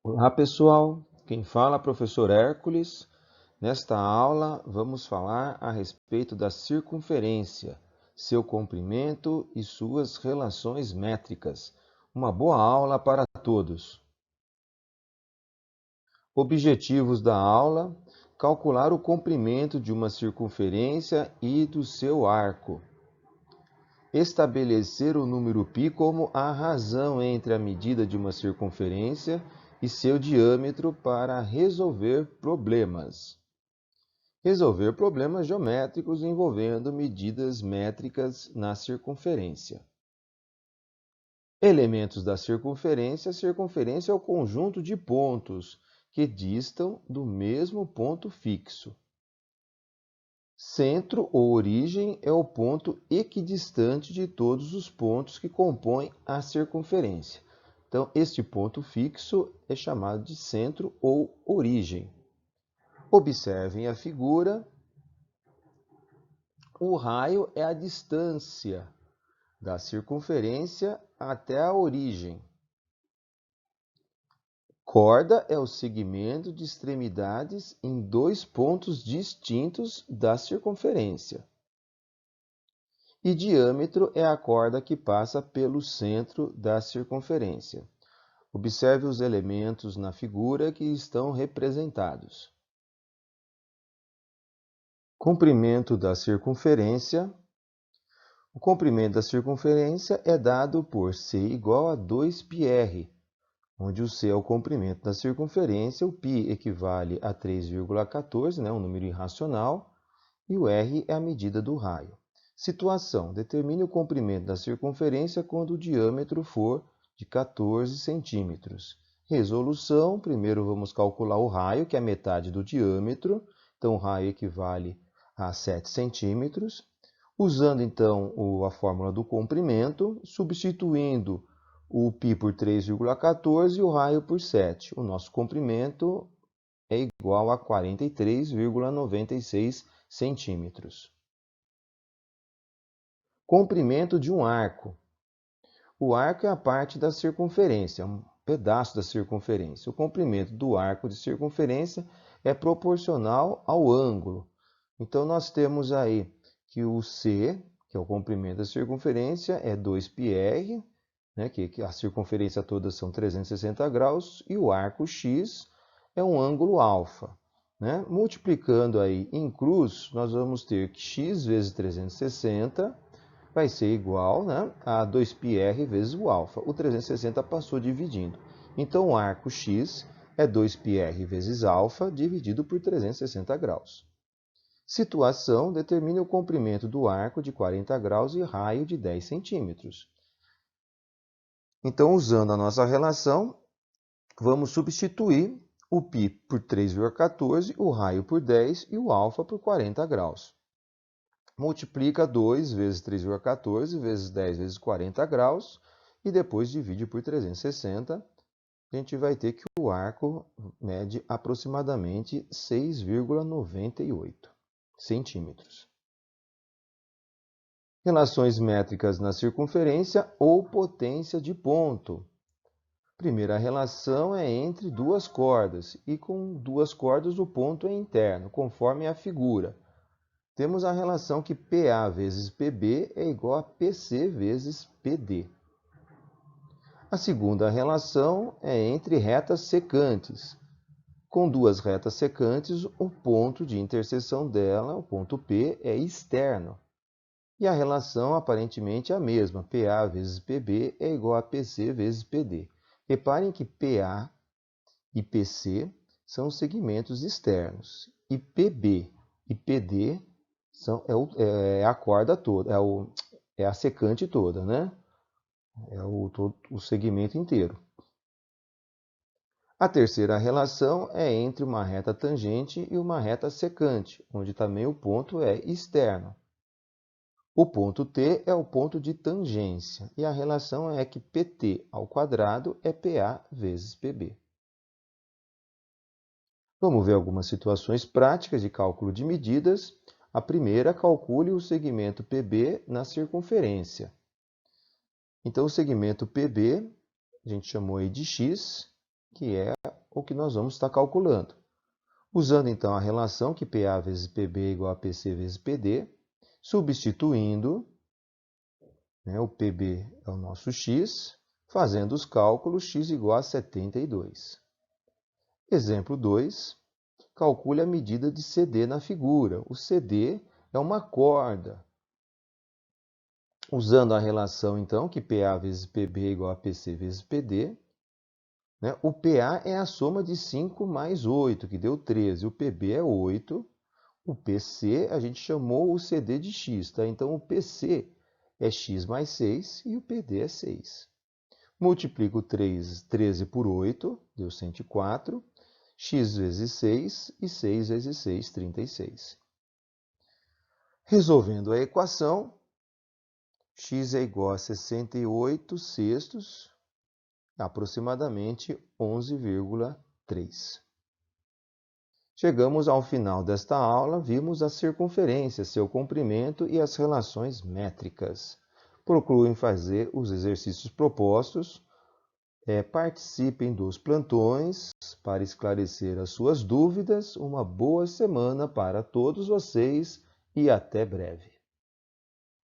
Olá pessoal, quem fala é o professor Hércules. Nesta aula vamos falar a respeito da circunferência, seu comprimento e suas relações métricas. Uma boa aula para todos. Objetivos da aula: calcular o comprimento de uma circunferência e do seu arco. Estabelecer o número π como a razão entre a medida de uma circunferência e seu diâmetro para resolver problemas. Resolver problemas geométricos envolvendo medidas métricas na circunferência. Elementos da circunferência. A circunferência é o conjunto de pontos que distam do mesmo ponto fixo. Centro ou origem é o ponto equidistante de todos os pontos que compõem a circunferência. Então, este ponto fixo é chamado de centro ou origem. Observem a figura. O raio é a distância da circunferência até a origem. Corda é o segmento de extremidades em dois pontos distintos da circunferência. E diâmetro é a corda que passa pelo centro da circunferência. Observe os elementos na figura que estão representados. Comprimento da circunferência. O comprimento da circunferência é dado por C igual a 2πr, onde o C é o comprimento da circunferência, o π equivale a 3,14, um número irracional, e o r é a medida do raio. Situação: determine o comprimento da circunferência quando o diâmetro for de 14 centímetros. Resolução: primeiro vamos calcular o raio, que é a metade do diâmetro. Então, o raio equivale a 7 centímetros. Usando, então, a fórmula do comprimento, substituindo o π por 3,14 e o raio por 7. O nosso comprimento é igual a 43,96 centímetros. Comprimento de um arco. O arco é a parte da circunferência, um pedaço da circunferência. O comprimento do arco de circunferência é proporcional ao ângulo. Então, nós temos aí que o C, que é o comprimento da circunferência, é 2πr, que a circunferência toda são 360 graus, e o arco X é um ângulo alfa. Multiplicando aí em cruz, nós vamos ter que x vezes 360 vai ser igual a 2πr vezes o alfa. O 360 passou dividindo. Então, o arco X é 2πr vezes alfa dividido por 360 graus. Situação: determine o comprimento do arco de 40 graus e raio de 10 centímetros. Então, usando a nossa relação, vamos substituir o π por 3,14, o raio por 10 e o alfa por 40 graus. Multiplica 2 vezes 3,14 vezes 10 vezes 40 graus e depois divide por 360. A gente vai ter que o arco mede aproximadamente 6,98 centímetros. Relações métricas na circunferência ou potência de ponto. Primeira relação é entre duas cordas, e com duas cordas o ponto é interno, conforme a figura. Temos a relação que PA vezes PB é igual a PC vezes PD. A segunda relação é entre retas secantes. Com duas retas secantes, o ponto de interseção dela, o ponto P, é externo. E a relação aparentemente é a mesma, PA vezes PB é igual a PC vezes PD. Reparem que PA e PC são segmentos externos, e PB e PD é a corda toda, é a secante toda, É o segmento inteiro. A terceira relação é entre uma reta tangente e uma reta secante, onde também o ponto é externo. O ponto T é o ponto de tangência, e a relação é que PT ao quadrado é PA vezes PB. Vamos ver algumas situações práticas de cálculo de medidas. A primeira, calcule o segmento PB na circunferência. Então, o segmento PB, a gente chamou aí de X, que é o que nós vamos estar calculando. Usando então a relação que PA vezes PB é igual a PC vezes PD, substituindo, o PB é o nosso x, fazendo os cálculos, x igual a 72. Exemplo 2, calcule a medida de CD na figura. O CD é uma corda. Usando a relação, então, que PA vezes PB é igual a PC vezes PD, o PA é a soma de 5 mais 8, que deu 13. O PB é 8. O PC, a gente chamou o CD de x, tá? Então, o PC é x mais 6 e o PD é 6. Multiplico 13 por 8, deu 104. X vezes 6 e 6 vezes 6, 36. Resolvendo a equação, x é igual a 68 sextos, aproximadamente 11,3. Chegamos ao final desta aula, vimos a circunferência, seu comprimento e as relações métricas. Procurem fazer os exercícios propostos, participem dos plantões para esclarecer as suas dúvidas. Uma boa semana para todos vocês e até breve.